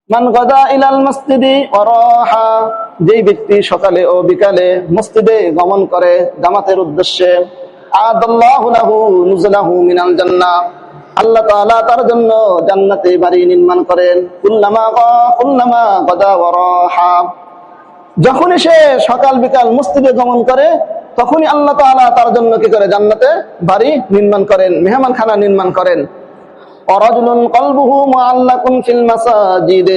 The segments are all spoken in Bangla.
মান গাদা ইলাল মসজিদি ওয়া রাহা, যেই ব্যক্তি সকালে ও বিকালে মসজিদে গমন করে জামাতের উদ্দেশ্যে, আদাল্লাহু লাহু নুজুলাহু মিনাল জান্নাহ, আল্লাহ তাআলা তার জন্য জান্নাতে বাড়ি নির্মাণ করেন। কুল্লামা গাদা ওয়া রাহা, যখনই সে সকাল বিকাল মসজিদে গমন করে তখনই আল্লাহ তাআলা তার জন্য কি করে? জান্নাতে বাড়ি নির্মাণ করেন, মেহমানখানা নির্মাণ করেন। ওয়ারাজুলুন কলবুহু মুআল্লাকুন ফিল মাসাজিদ,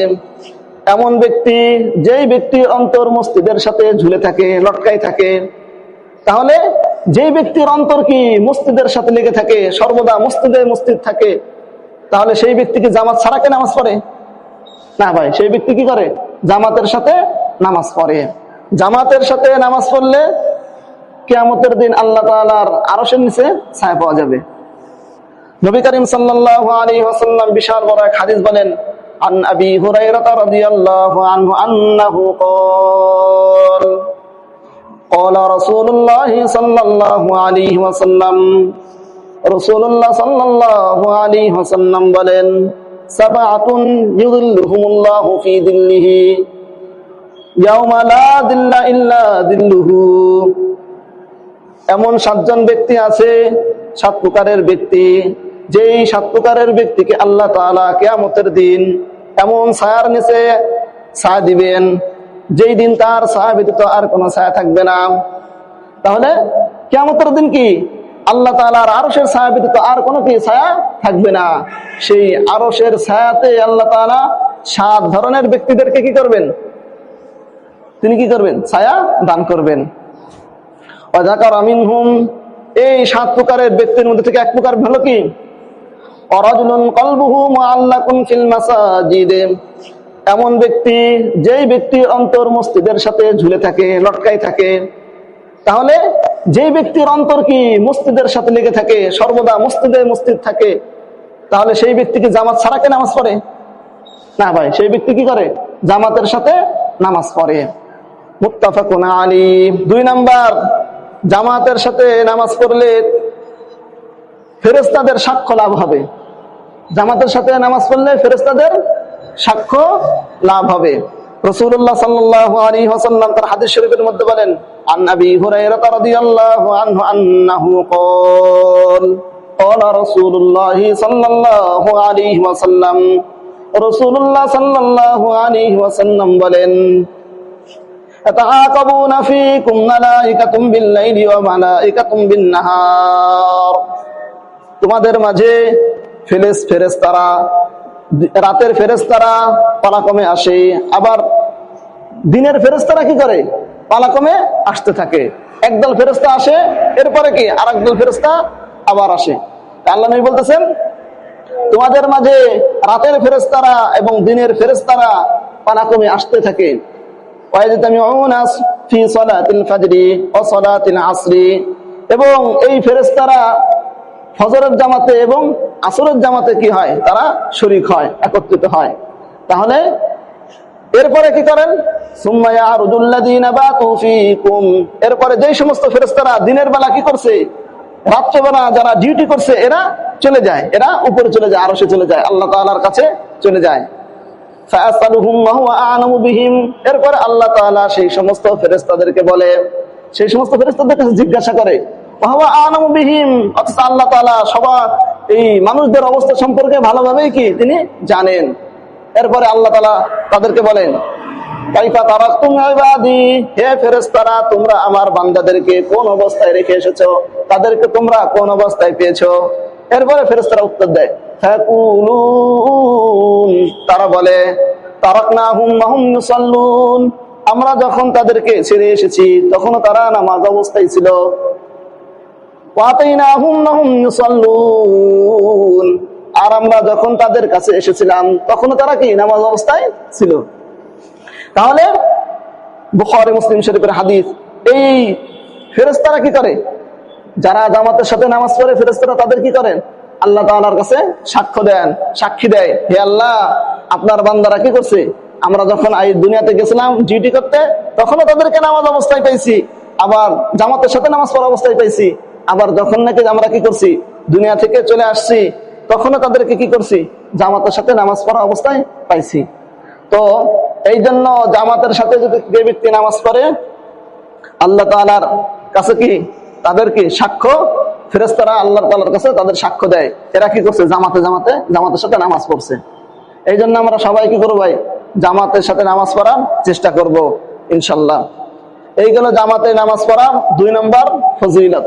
এমন ব্যক্তি যেই ব্যক্তির অন্তর মসজিদের সাথে ঝুলে থাকে, লটকাই থাকে। তাহলে যেই ব্যক্তির অন্তর কি মসজিদের সাথে লেগে থাকে, সর্বদা মসজিদ থাকে, তাহলে সেই ব্যক্তি কি জামাত ছাড়া কে নামাজ পড়ে? না ভাই, সেই ব্যক্তি কি করে? জামাতের সাথে নামাজ পড়ে। জামাতের সাথে নামাজ পড়লে কিয়ামতের দিন আল্লাহ তাআলার আরশের নিচে ছায়া পাওয়া যাবে। নবী করিম সাল্লাল্লাহু আলাইহি ওয়াসাল্লাম বিশাল বড় এক হাদিস বলেন, আন আবি হুরায়রা রাদিয়াল্লাহু আনহু আন্নাহু ক্বাল ক্বালা রাসূলুল্লাহ সাল্লাল্লাহু আলাইহি ওয়াসাল্লাম, রাসূলুল্লাহ সাল্লাল্লাহু আলাইহি ওয়াসাল্লাম বলেন, সাবআতুন ইউযিল্লুহুমুল্লাহু ফি যিল্লিহি ইয়াওমা লা যিল্লা ইল্লা যিল্লুহু, এমন 7 জন ব্যক্তি আছে, 7 প্রকারের ব্যক্তি, যেই 7 প্রকারের ব্যক্তিকে আল্লাহ তাআলা কিয়ামতের দিন এমন ছায়ার নিচে ছায়া দিবেন, যেই দিন তার ছায়া ব্যতীত আর কোনো ছায়া থাকবে না। তাহলে কিয়ামতের দিন কি আল্লাহ তাআলার আরশের ছায়া ব্যতীত আর কোনো কি ছায়া থাকবে না। সেই আরশের ছায়াতে আল্লাহ তাআলা 7 ধরনের ব্যক্তিদেরকে কি করবেন? তিনি কি করবেন? ছায়া দান করবেন। ওয়া যাকারা মিনহুম, এই 7 প্রকারের ব্যক্তির মধ্যে থেকে 1 প্রকার হলো কি? ওয়ারাজুলুন কলবুহু মুআল্লাকুন ফিল মাসাজিদ, এমন ব্যক্তি যেই ব্যক্তির অন্তর মসজিদের সাথে ঝুলে থাকে, লটকাই থাকে। তাহলে যেই ব্যক্তির অন্তর কি মসজিদের সাথে লেগে থাকে, সর্বদা মসজিদ থাকে, তাহলে সেই ব্যক্তি কি জামাত ছাড়া কে নামাজ পড়ে? না ভাই, সেই ব্যক্তি কি করে? জামাতের সাথে নামাজ পড়ে। মুত্তাফাকুন আলাইহি। 2 নাম্বার, জামাতের সাথে নামাজ পড়লে ফেরেশতাদের সাক্ষ্য লাভ হবে। জামাতের সাথে নামাজ পড়লে ফেরেশতাদের সাক্ষ্য লাভ হবে। রাসূলুল্লাহ সাল্লাল্লাহু আলাইহি ওয়াসাল্লাম তার হাদিস শরীফের মধ্যে বলেন, আন আবি হুরায়রা রাদিয়াল্লাহু আনহু আন্নাহু ক্বাল ক্বালা রাসূলুল্লাহ সাল্লাল্লাহু আলাইহি ওয়াসাল্লাম, রাসূলুল্লাহ সাল্লাল্লাহু আলাইহি ওয়াসাল্লাম বলেন, আতাআকাবুনা ফীকুম মালাইকাতুম বিল-লাইলি ওয়া মালাইকাতুম বিন-নাহার, তোমাদের মাঝে ফেরেশতারা, রাতের ফেরেশতারা পালাক্রমে আসে, আবার দিনের ফেরেশতারা কি করে? পালাক্রমে আসতে থাকে। একদল ফেরেশতা আসে, এরপরে কি আরেকদল ফেরেশতা আবার আসে। আল্লাহ নবী বলতেছেন, তোমাদের মাঝে রাতের ফেরেশতারা এবং দিনের ফেরেশতারা পালাক্রমে আসতে থাকে। ওয়ায়াজতামিউনা ফি সালাতিল ফাজরি ওয়া সালাতিল আসরি, এবং এই ফেরেশতারা ফজরের জামাতে এবং আসরের জামাতে কি হয়? তারা শরীক হয়, একত্রিত হয়। তাহলে এরপরে কি করেন? সুম্মা ইয়ারুদুল্লাযীনা বাতু ফীকুম, এরপরে যেই সমস্ত ফেরেশতারা দিনের বেলা কি করছে, রাত্রেবেলা যারা ডিউটি করছে, এরা চলে যায়, এরা উপরে চলে যায়, আরশে চলে যায়, আল্লাহ তাআলার কাছে চলে যায়। ফায়াসআলুহুম ওয়া হুয়া আ'লামু বিহিম, এরপরে আল্লাহ তাআলা সেই সমস্ত ফেরেশতাদেরকে বলে, সেই সমস্ত ফেরেশতাদের কাছে জিজ্ঞাসা করে, ওয়া হুয়া আ'লামু বিহিম, অথচ আল্লাহ তাআলা সবার এই মানুষদের অবস্থা সম্পর্কে ভালোভাবেই কি তিনি জানেন। এরপরে আল্লাহ তাআলা তাদেরকে বলেন, কাইফা তারাকতুম ইবাদি, হে ফেরেশতারা, তোমরা আমার বান্দাদেরকে কোন অবস্থায় রেখে এসেছো, তাদেরকে তোমরা কোন অবস্থায় পেয়েছো? এরপরে ফেরেশতারা উত্তর দেয়, ফাকুলুন, তারা বলে, তারাকনাহুম ওয়া হুম ইউসাল্লুন, আমরা যখন তাদেরকে ছেড়ে এসেছি তখনও তারা নামাজ অবস্থায় ছিল। ওয়াতাইনাহুম ওয়া হুম ইউসাল্লুন, আর আমরা যখন তাদের কাছে এসেছিলাম তখনও তারা কি নামাজ অবস্থায় ছিল। তাহলে বুখারী মুসলিম শরীফের হাদিস, এই ফেরেশতারা কি করে? যারা জামাতের সাথে নামাজ পড়ে ফেরেশতারা তাদের কি করেন? আল্লাহ তাআলার কাছে সাক্ষী দেয়, হে আল্লাহ, আপনার বান্দারা কি করছে? আমরা যখন এই দুনিয়াতে গেছিলাম ডিউটি করতে, তখনও তাদেরকে নামাজ অবস্থায় পাইছি, আবার জামাতের সাথে নামাজ পড়া অবস্থায় পাইছি, আবার যখন নাকি আমরা কি করছি, দুনিয়া থেকে চলে আসছি, তখনও তাদেরকে কি করছি? জামাতের সাথে নামাজ পড়া অবস্থায় পাইছি। তো এই জন্য জামাতের সাথে যদি যে ব্যক্তি নামাজ পড়ে, আল্লাহ তাআলার কাছে কি তাদের কি সাক্ষ্য, ফেরেশতারা আল্লাহ তাআলার কাছে তাদের সাক্ষ্য দেয়, এরা কি করছে, জামাতের সাথে নামাজ পড়ছে। এই জন্য আমরা সবাই কি করবো ভাই, জামাতের সাথে নামাজ পড়ার চেষ্টা করব ইনশাল্লাহ। এই গেল জামাতে নামাজ পড়ার 2 নম্বর ফজিলত।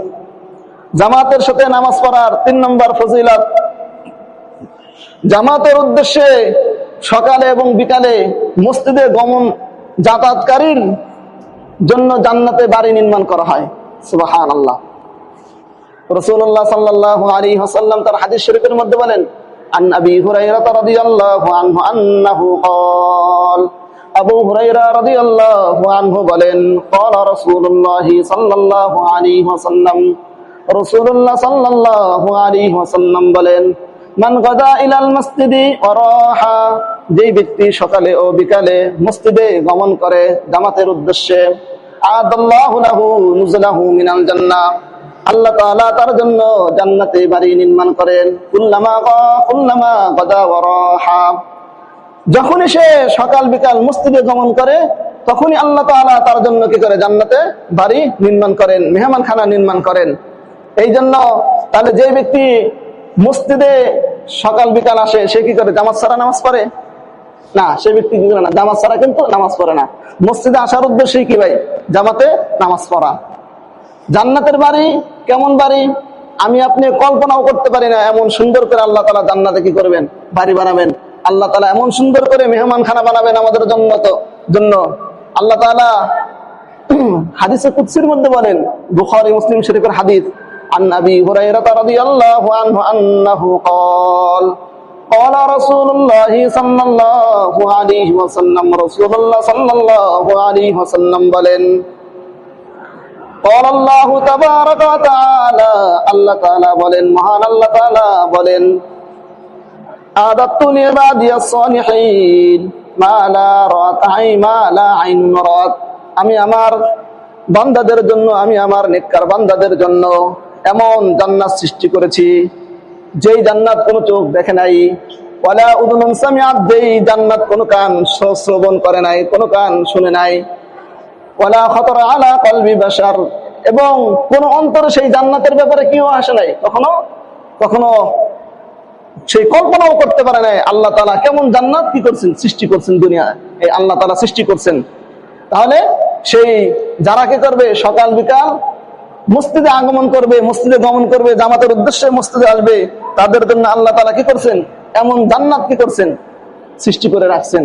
জামাতের সাথে নামাজ পড়ার 3 নম্বর ফজিলত, জামাতের উদ্দেশ্যে সকালে এবং বিকালে মসজিদে গমন যাতায়াতকারীর জন্য জান্নাতে বাড়ি নির্মাণ করা হয়। সুবহানাল্লাহ। রাসূলুল্লাহ সাল্লাল্লাহু আলাইহি ওয়াসাল্লাম তার হাদিস শরীফের মধ্যে বলেন, আন আবি হুরায়রা রাদিয়াল্লাহু আনহু আন্নাহু ক্বাল, আবু হুরায়রা রাদিয়াল্লাহু আনহু বলেন, ক্বালা রাসূলুল্লাহ সাল্লাল্লাহু আলাইহি ওয়াসাল্লাম, রাসূলুল্লাহ সাল্লাল্লাহু আলাইহি ওয়াসাল্লাম বলেন, মান গাদা ইলাল মসজিদি ওয়া রাহা, যেই ব্যক্তি সকালে ও বিকালে মসজিদে গমন করে জামাতের উদ্দেশ্যে, আদাল্লাহু লাহু নুজুলাহু মিনাল জান্নাহ, আল্লাহ তাআলা তার জন্য জান্নাতে বাড়ি নির্মাণ করেন। কুল্লামা গাদা ওয়া রাহা, যখনই সে সকাল বিকাল মসজিদে গমন করে তখনই আল্লাহ তাআলা তার জন্য কি করে, জান্নাতে বাড়ি নির্মাণ করেন, মেহমানখানা নির্মাণ করেন। এই জন্য তাহলে যে ব্যক্তি মসজিদে সকাল বিকাল আসে সে কি করে, জামাত ছাড়া নামাজ পড়ে না, সে ব্যক্তি কি করে না, জামাত ছাড়া কিন্তু নামাজ পড়ে না। মসজিদে আসার উদ্দেশ্যই কি ভাই, জামাতে নামাজ পড়া। জান্নাতের বাড়ি কেমন বাড়ি আমি আপনি কল্পনাও করতে পারি না, এমন সুন্দর করে আল্লাহ তাআলা জান্নাতে কি করবেন, বাড়ি বানাবেন। আল্লাহ তাআলা এমন সুন্দর করে মেহমানখানা বানাবেন আমাদের জন্য। আল্লাহ তাআলা হাদিসে কুদসির মধ্যে বলেন, বুখারী মুসলিম শরীফের হাদিস, আন আবি হুরায়রা রাদিয়াল্লাহু আনহু আন্নাহু ক্বাল, ক্বালা রাসূলুল্লাহ সাল্লাল্লাহু আলাইহি ওয়াসাল্লাম, রাসূলুল্লাহ সাল্লাল্লাহু আলাইহি ওয়াসাল্লাম বলেন, ক্বালা আল্লাহু তাবারাকা ওয়া তাআলা, আল্লাহ তাআলা বলেন, মহান আল্লাহ তাআলা বলেন, আদাতু লিবাদিয়াস সালিহিন মা লা রাআত মা লা আইনুন রাআত, আমি আমার বান্দাদের জন্য, আমি আমার নেককার বান্দাদের জন্য এমন জান্নাত সৃষ্টি করেছি যেই জান্নাত কোনো চোখ দেখে নাই, ওয়ালা উযুনুন সামিআত, যেই জান্নাত কোনো কান শ্রবণ করে নাই, কোনো কান শুনে নাই, ওয়ালা খাতারা আলা কলবি বাশার, এবং কোন অন্তরে সেই জান্নাতের ব্যাপারে কিও আসে নাই, কখনো সেই কল্পনাও করতে পারে নাই আল্লাহ তাআলা কেমন জান্নাত কি করছেন, সৃষ্টি করছেন দুনিয়া, এই আল্লাহ তাআলা সৃষ্টি করছেন। তাহলে সেই যারা কি করবে, সকাল বিকাল মসজিদে আগমন করবে, মসজিদে গমন করবে, জামাতের উদ্দেশ্যে মসজিদে আসবে, তাদের জন্য আল্লাহ তাআলা কি করছেন, এমন জান্নাত কি করছেন, সৃষ্টি করে রাখছেন।